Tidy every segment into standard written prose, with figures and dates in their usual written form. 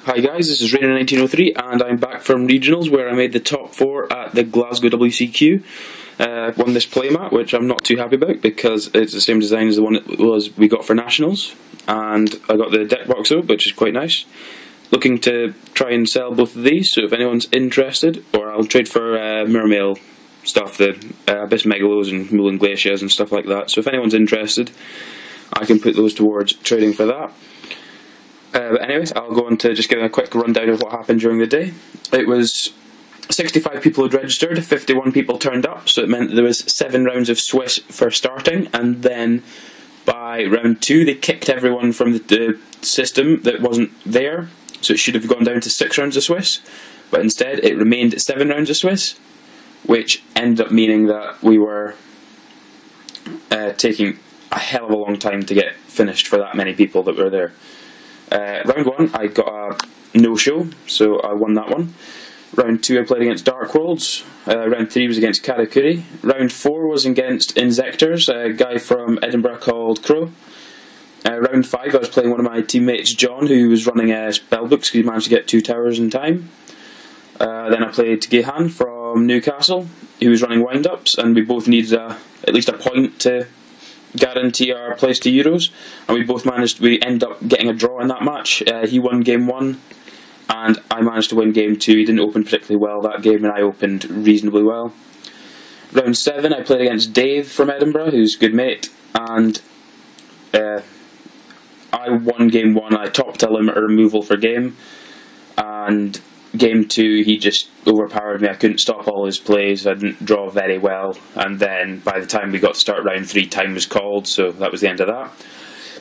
Hi guys, this is Rayner 1903 and I'm back from regionals where I made the top 4 at the Glasgow WCQ. Won this playmat, which I'm not too happy about because it's the same design as the one we got for nationals, and I got the deck box up, which is quite nice. Looking to try and sell both of these, so if anyone's interested, or I'll trade for Mermail stuff, the Abyss Megalos and Moulin Glaciers and stuff like that, so if anyone's interested I can put those towards trading for that. But anyways, I'll go on to just give a quick rundown of what happened during the day. It was 65 people had registered, 51 people turned up, so it meant that there was 7 rounds of Swiss for starting, and then by round 2 they kicked everyone from the system that wasn't there, so it should have gone down to 6 rounds of Swiss, but instead it remained at 7 rounds of Swiss, which ended up meaning that we were taking a hell of a long time to get finished for that many people that were there. Round 1 I got a no-show, so I won that one. Round 2 I played against Dark Worlds. Round 3 was against Karakuri. Round 4 was against Insectors, a guy from Edinburgh called Crow. Round 5 I was playing one of my teammates, John, who was running spellbooks because he managed to get 2 towers in time. Then I played Geargia from Newcastle, who was running wind-ups, and we both needed at least a point to guarantee our place to Euros, and we ended up getting a draw in that match. He won game 1 and I managed to win game 2. He didn't open particularly well that game and I opened reasonably well. Round 7 I played against Dave from Edinburgh, who's a good mate, and I won game 1. I topped a limiter removal for game, and game 2 he just overpowered me. I couldn't stop all his plays, I didn't draw very well, and then by the time we got to start round 3 time was called, so that was the end of that.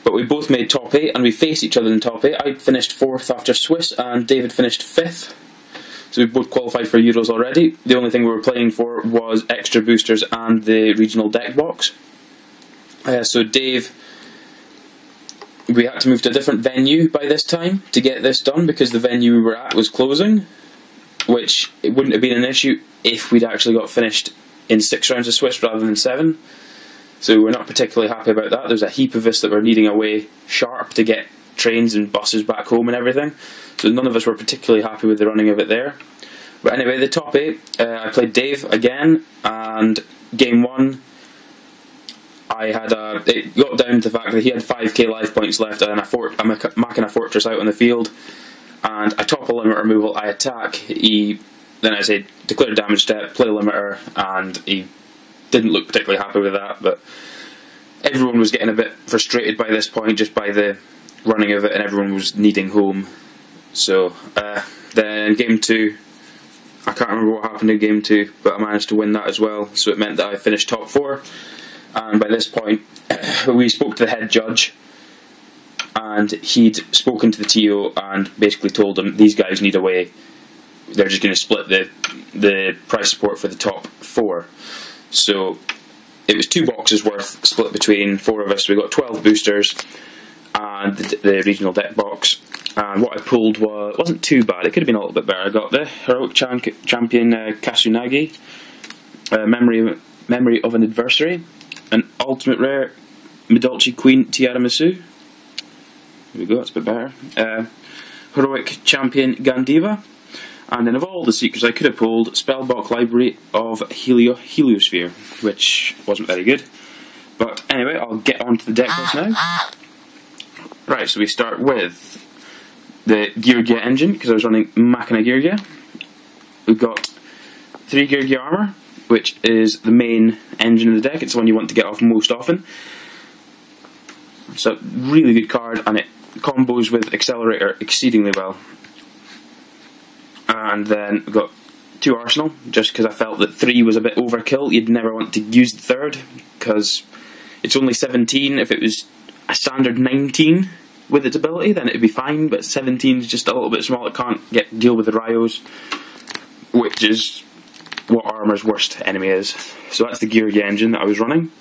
But we both made top 8 and we faced each other in top 8. I finished 4th after Swiss and David finished 5th, so we both qualified for Euros already. The only thing we were playing for was extra boosters and the regional deck box. So Dave, we had to move to a different venue by this time to get this done because the venue we were at was closing, which it wouldn't have been an issue if we'd actually got finished in 6 rounds of Swiss rather than 7. So we're not particularly happy about that. There's a heap of us that were needing a way sharp to get trains and buses back home and everything, so none of us were particularly happy with the running of it there. But anyway, the top 8, I played Dave again, and game 1 it got down to the fact that he had 5k life points left and a Machina fortress out on the field, and I top a limiter removal, I attack, then I say declare damage step, play limiter, and he didn't look particularly happy with that, but everyone was getting a bit frustrated by this point just by the running of it, and everyone was needing home. So then game 2, I can't remember what happened in game 2, but I managed to win that as well, so it meant that I finished top 4. And by this point we spoke to the head judge, and he'd spoken to the TO and basically told them these guys need a way, they're just going to split the prize support for the top 4. So it was 2 boxes worth split between 4 of us. We got 12 boosters and the regional deck box, and what I pulled wasn't too bad. It could have been a little bit better. I got the Heroic Champion Kasunagi, Memory of an Adversary, an Ultimate Rare Medolce Queen Tiramisu. Here we go, that's a bit better. Heroic Champion Gandiva, and then of all the secrets I could have pulled, Spellbox Library of Heliosphere, which wasn't very good. But anyway, I'll get on to the deck list now. Right, so we start with the Geargia engine, because I was running Machina Geargia. We've got 3 Geargia armor, which is the main engine of the deck. It's the one you want to get off most often. It's a really good card, and it combos with Accelerator exceedingly well. And then we've got 2 Arsenal, just because I felt that 3 was a bit overkill. You'd never want to use the 3rd, because it's only 17. If it was a standard 19 with its ability, then it'd be fine, but 17 is just a little bit small. It can't deal with the Ryos, which is what armor's worst enemy is. So that's the Geargia engine that I was running.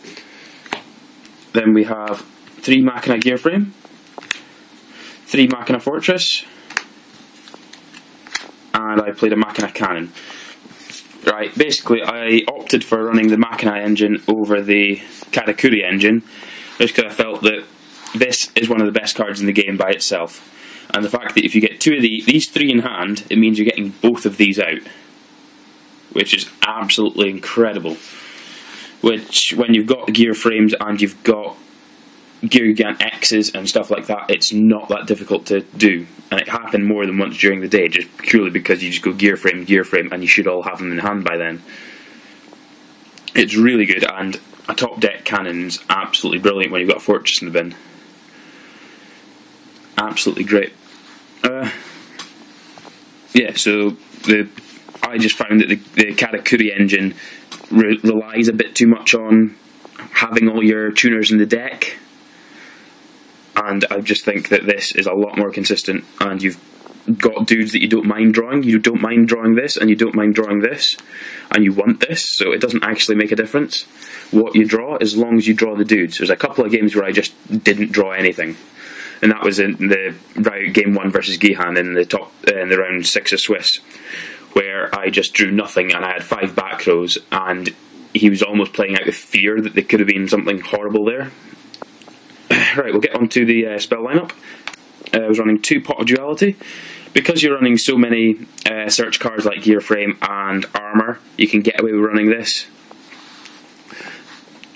Then we have 3 Machina gear frame, 3 Machina fortress, and I played a Machina cannon. Right, basically I opted for running the Machina engine over the Karakuri engine just because I felt that this is one of the best cards in the game by itself. And the fact that if you get two of these three in hand, it means you're getting both of these out, which is absolutely incredible. Which, when you've got gear frames and you've got Geargia X's and stuff like that, it's not that difficult to do. And it happened more than once during the day, just purely because you just go gear frame, and you should all have them in hand by then. It's really good, and a top deck cannon's absolutely brilliant when you've got a Fortress in the bin. Absolutely great. Yeah, so I just found that the Karakuri engine relies a bit too much on having all your tuners in the deck, and I just think that this is a lot more consistent, and you've got dudes that you don't mind drawing. You don't mind drawing this, and you don't mind drawing this, and you want this, so it doesn't actually make a difference what you draw, as long as you draw the dudes. There's a couple of games where I just didn't draw anything, and that was in the game 1 versus Gihan in the round 6 of Swiss, where I just drew nothing and I had 5 back rows, and he was almost playing out the fear that there could have been something horrible there. Right, we'll get on to the spell lineup. I was running 2 Pot of Duality. Because you're running so many search cards like Gear Frame and Armour, you can get away with running this,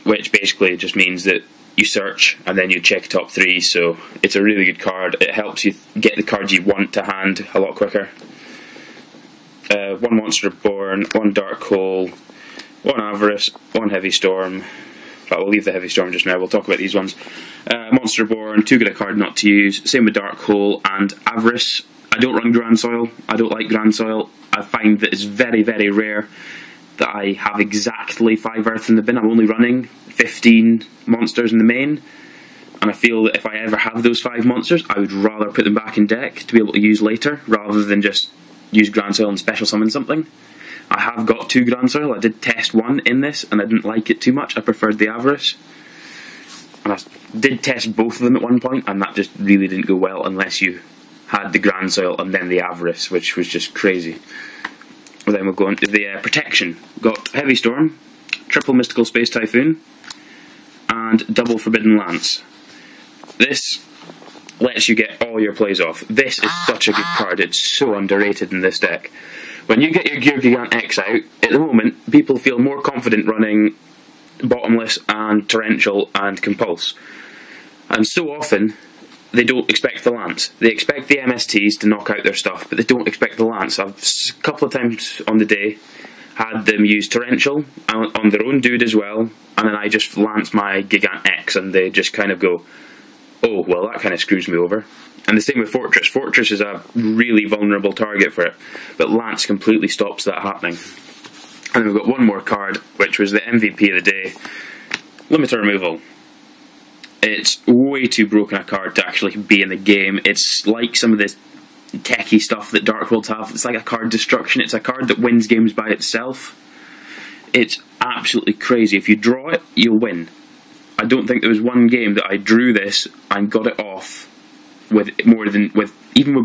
which basically just means that you search and then you check top 3, so it's a really good card. It helps you get the cards you want to hand a lot quicker. 1 Monster Born, 1 Dark Hole, 1 Avarice, 1 Heavy Storm. But we'll leave the Heavy Storm just now, we'll talk about these ones. Monster Born, too good a card not to use. Same with Dark Hole and Avarice. I don't run Grand Soil, I don't like Grand Soil. I find that it's very, very rare that I have exactly 5 Earth in the bin. I'm only running 15 monsters in the main, and I feel that if I ever have those 5 monsters, I would rather put them back in deck to be able to use later, rather than just use Grand Soil and special summon something. I have got 2 Grand Soil. I did test 1 in this, and I didn't like it too much. I preferred the Avarice. And I did test both of them at one point, and that just really didn't go well unless you had the Grand Soil and then the Avarice, which was just crazy. Well, then we'll go on to the protection. Got Heavy Storm, triple Mystical Space Typhoon, and double Forbidden Lance. This lets you get all your plays off. This is such a good card. It's so underrated in this deck. When you get your Geargia X out, at the moment, people feel more confident running Bottomless and Torrential and Compulse. And so often, they don't expect the Lance. They expect the MSTs to knock out their stuff, but they don't expect the Lance. I've a couple of times on the day had them use Torrential on their own dude as well, and then I just lance my Gigant X, and they just kind of go, oh, well, that kind of screws me over. And the same with Fortress. Fortress is a really vulnerable target for it, but Lance completely stops that happening. And then we've got one more card, which was the MVP of the day, Limiter Removal. It's way too broken a card to actually be in the game. It's like some of this techie stuff that Dark Worlds have. It's like a card destruction. It's a card that wins games by itself. It's absolutely crazy. If you draw it, you'll win. I don't think there was one game that I drew this and got it off with even with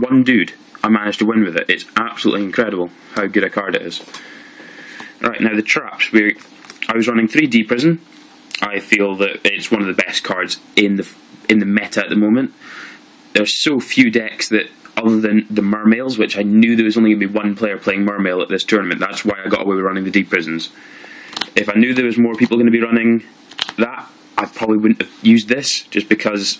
one dude. I managed to win with it. It's absolutely incredible how good a card it is. Right, now the traps. I was running 3D Prison. I feel that it's one of the best cards in the meta at the moment. There's so few decks that, other than the Mermails, which I knew there was only going to be one player playing Mermail at this tournament. That's why I got away with running the Deep Prisons. If I knew there was more people going to be running that, I probably wouldn't have used this, just because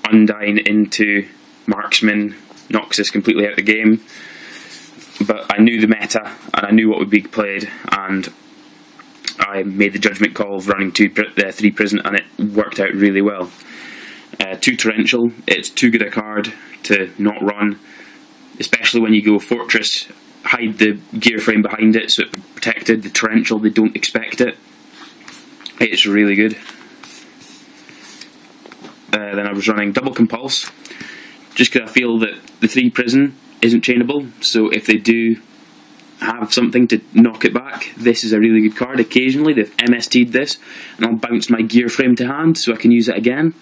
Undyne into Marksman knocks this completely out of the game. But I knew the meta, and I knew what would be played, and I made the judgment call of running 3 Prison, and it worked out really well. 2 Torrential, it's too good a card to not run, especially when you go Fortress, hide the gear frame behind it so it's protected. The Torrential, they don't expect it. It's really good. Then I was running double Compulse, just because I feel that the 3 Prison isn't chainable, so if they do have something to knock it back, this is a really good card. Occasionally they've MST'd this, and I'll bounce my gear frame to hand so I can use it again,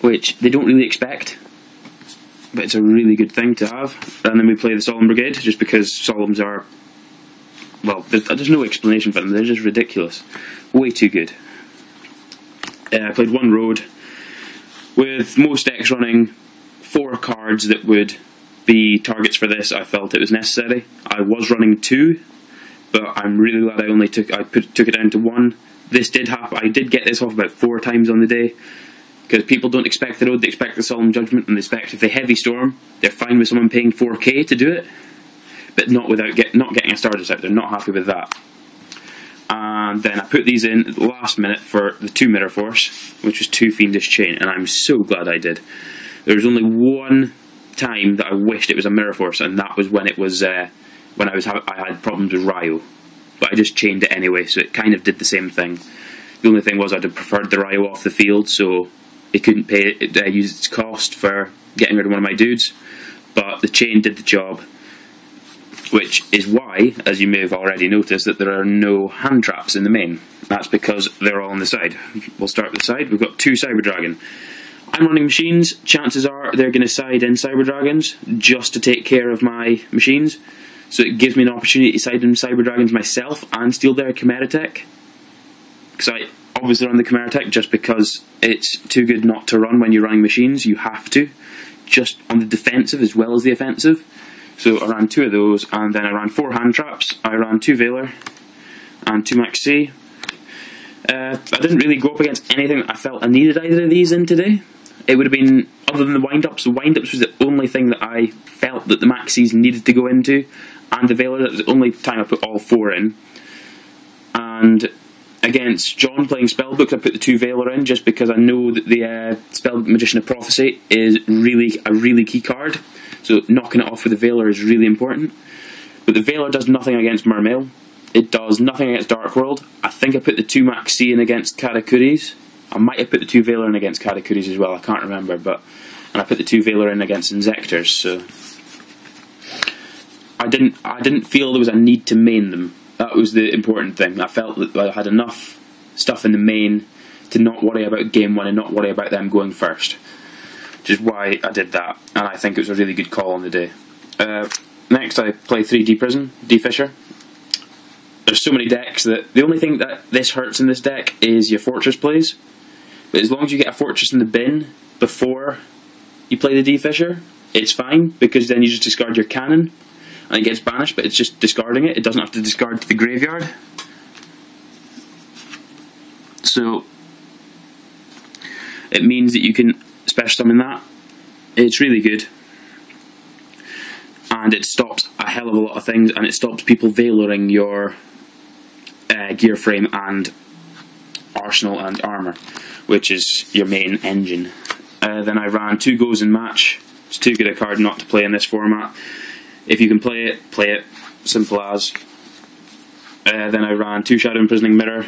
which they don't really expect, but it's a really good thing to have. And then we play the Solemn Brigade, just because Solemns are, well, there's no explanation for them, they're just ridiculous. Way too good. I played 1 Road, with most decks running 4 cards that would be targets for this, I felt it was necessary. I was running 2, but I'm really glad I took it down to 1. This did happen. I did get this off about 4 times on the day, because people don't expect the road, they expect the solemn judgment, and they expect if they heavy storm, they're fine with someone paying 4k to do it, but not getting a Stardust out. They're not happy with that. And then I put these in at the last minute for the 2 Mirror Force, which was 2 Fiendish Chain, and I'm so glad I did. There was only one time that I wished it was a Mirror Force, and that was when it was when I had problems with Ryo, but I just chained it anyway, so it kind of did the same thing. The only thing was I'd have preferred the Ryo off the field, so it couldn't use its cost for getting rid of one of my dudes, but the chain did the job, which is why, as you may have already noticed, that there are no hand traps in the main. That's because they're all on the side. We'll start with the side. We've got 2 Cyber Dragon. I'm running machines. Chances are they're going to side in Cyber Dragons just to take care of my machines. So it gives me an opportunity to side in Cyber Dragons myself and steal their Chimera Tech. Because I obviously run the Chimera Tech just because it's too good not to run when you're running machines. You have to. Just on the defensive as well as the offensive. So I ran 2 of those, and then I ran 4 hand traps. I ran 2 Veiler and 2 Max C. I didn't really go up against anything that I felt I needed either of these in today. It would have been, other than the wind-ups, was the only thing that I felt that the Max Cs needed to go into, and the Veiler, that was the only time I put all 4 in. And against John playing Spellbook, I put the 2 Veiler in just because I know that the Spellbook Magician of Prophecy is really a really key card. So knocking it off with the Veiler is really important. But the Veiler does nothing against Mermail. It does nothing against Dark World. I think I put the 2 Max C in against Karakuris. I might have put the 2 Veiler in against Karakuris as well, I can't remember. And I put the 2 Veiler in against Inzectors, so I didn't feel there was a need to main them. That was the important thing. I felt that I had enough stuff in the main to not worry about game 1 and not worry about them going first. Which is why I did that, and I think it was a really good call on the day. Next I play 3 D-Prison, D-Fisher. There's so many decks that the only thing that this hurts in this deck is your Fortress plays. But as long as you get a Fortress in the bin before you play the D-Fisher, it's fine, because then you just discard your cannon and it gets banished, but it's just discarding it. It doesn't have to discard to the graveyard. So it means that you can special summon that. It's really good. And it stops a hell of a lot of things, and it stops people Veilering your gear frame and arsenal and armour, which is your main engine. Then I ran 2 goes in match. It's too good a card not to play in this format. If you can play it. Simple as. Then I ran 2 Shadow Imprisoning Mirror.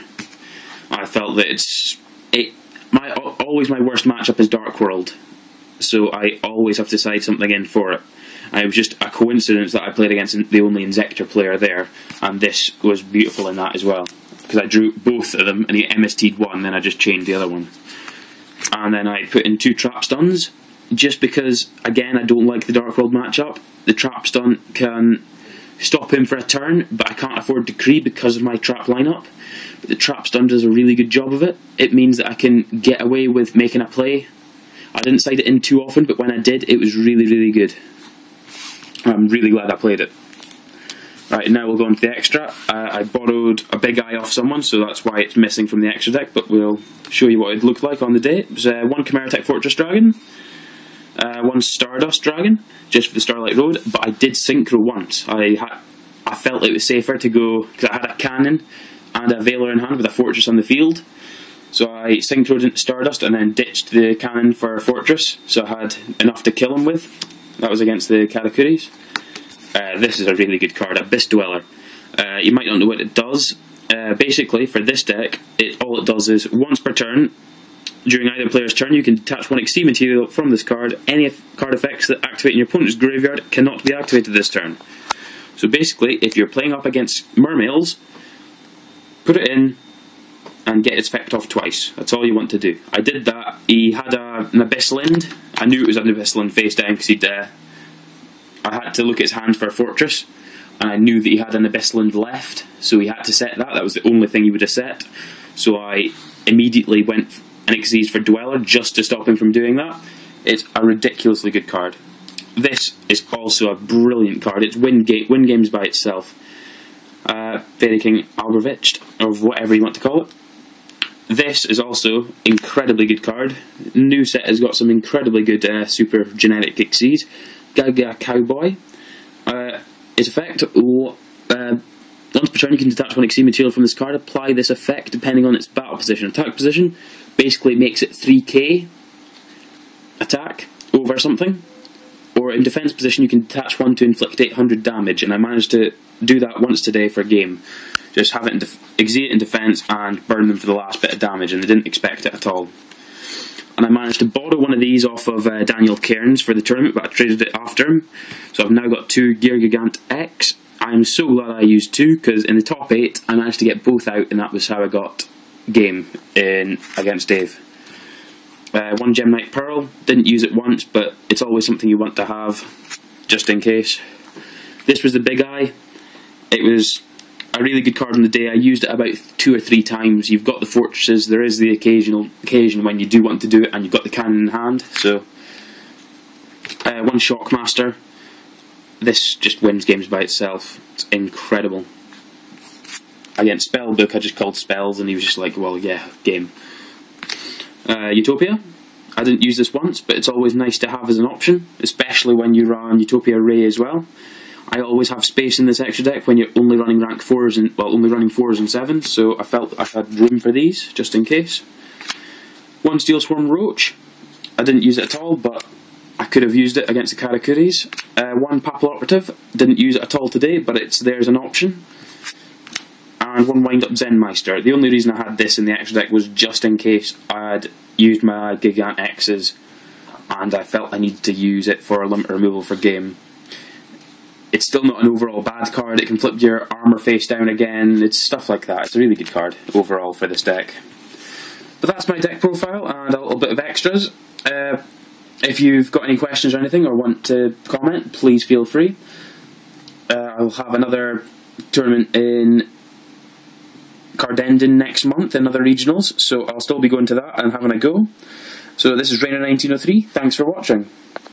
I felt that always my worst matchup is Dark World, so I always have to side something in for it. And it was just a coincidence that I played against the only Inzector player there, and this was beautiful in that as well, because I drew both of them and he MST'd one, then I just chained the other one. And then I put in 2 trap stuns, just because, again, I don't like the Dark World matchup. The trap stun can stop him for a turn, but I can't afford Decree because of my trap lineup. But the trap stun does a really good job of it. It means that I can get away with making a play. I didn't side it in too often, but when I did, it was really good. I'm really glad I played it. Right, now we'll go on to the extra. I borrowed a big eye off someone, so that's why it's missing from the extra deck, but we'll show you what it looked like on the day. It was 1 Chimera Tech Fortress Dragon, 1 Stardust Dragon, just for the Starlight Road, but I did synchro once. I felt it was safer to go, because I had a cannon and a Veiler in hand with a Fortress on the field, so I synchroed into Stardust and then ditched the cannon for a Fortress, so I had enough to kill him with. That was against the Karakuris. This is a really good card, Abyss Dweller. You might not know what it does. Basically, for this deck, all it does is, once per turn, during either player's turn, you can detach 1 Exceed material from this card. Any card effects that activate in your opponent's graveyard cannot be activated this turn. So basically, if you're playing up against Mermails, put it in and get its effect off twice. That's all you want to do. I did that. He had an Abyss Lind. I knew it was an Abyss Lind face down because I had to look at his hand for a Fortress, and I knew that he had an Abyss Lind left, so he had to set that. That was the only thing he would have set. So I immediately went and exceeds for Dweller just to stop him from doing that. It's a ridiculously good card. This is also a brilliant card. It's win games by itself. Fairy King Algrovitch, or whatever you want to call it. This is also incredibly good card. New set has got some incredibly good super genetic Xyz. Geargia Cowboy. Its effect, once per turn you can detach one Xyz material from this card. Apply this effect depending on its battle position. Attack position basically makes it 3k attack over something. Or in defense position you can detach one to inflict 800 damage, and I managed to do that once today for a game. Just have it in exit it in defense and burn them for the last bit of damage, and they didn't expect it at all. And I managed to borrow one of these off of Daniel Cairns for the tournament, but I traded it after him. So I've now got 2 Geargia X. I'm so glad I used 2, because in the top 8 I managed to get both out, and that was how I got game against Dave. 1 Gem Knight Pearl, didn't use it once, but it's always something you want to have, just in case. This was the Big Eye. It was a really good card on the day. I used it about 2 or 3 times. You've got the fortresses, there is the occasion when you do want to do it, and you've got the cannon in hand. So 1 Shockmaster. This just wins games by itself. It's incredible. Against Spellbook, I just called spells, and he was just like, well, yeah, game. Utopia. I didn't use this once, but it's always nice to have as an option, especially when you run Utopia Ray as well. I always have space in this extra deck when you're only running rank 4s and, well, only running 4s and 7s, so I felt I had room for these, just in case. 1 Steel Swarm Roach. I didn't use it at all, but I could have used it against the Karakuris. 1 Papal Operative. Didn't use it at all today, but it's there as an option. And 1 Wind Up Zenmeister. The only reason I had this in the extra deck was just in case I had used my Gigant X's and I felt I needed to use it for a limit removal for game. It's still not an overall bad card. It can flip your armor face down again. It's stuff like that. It's a really good card overall for this deck. But that's my deck profile and a little bit of extras. If you've got any questions or anything or want to comment, please feel free. I'll have another tournament in Cardendon next month in other regionals, so I'll still be going to that and having a go. So this is Rayner 1903. Thanks for watching.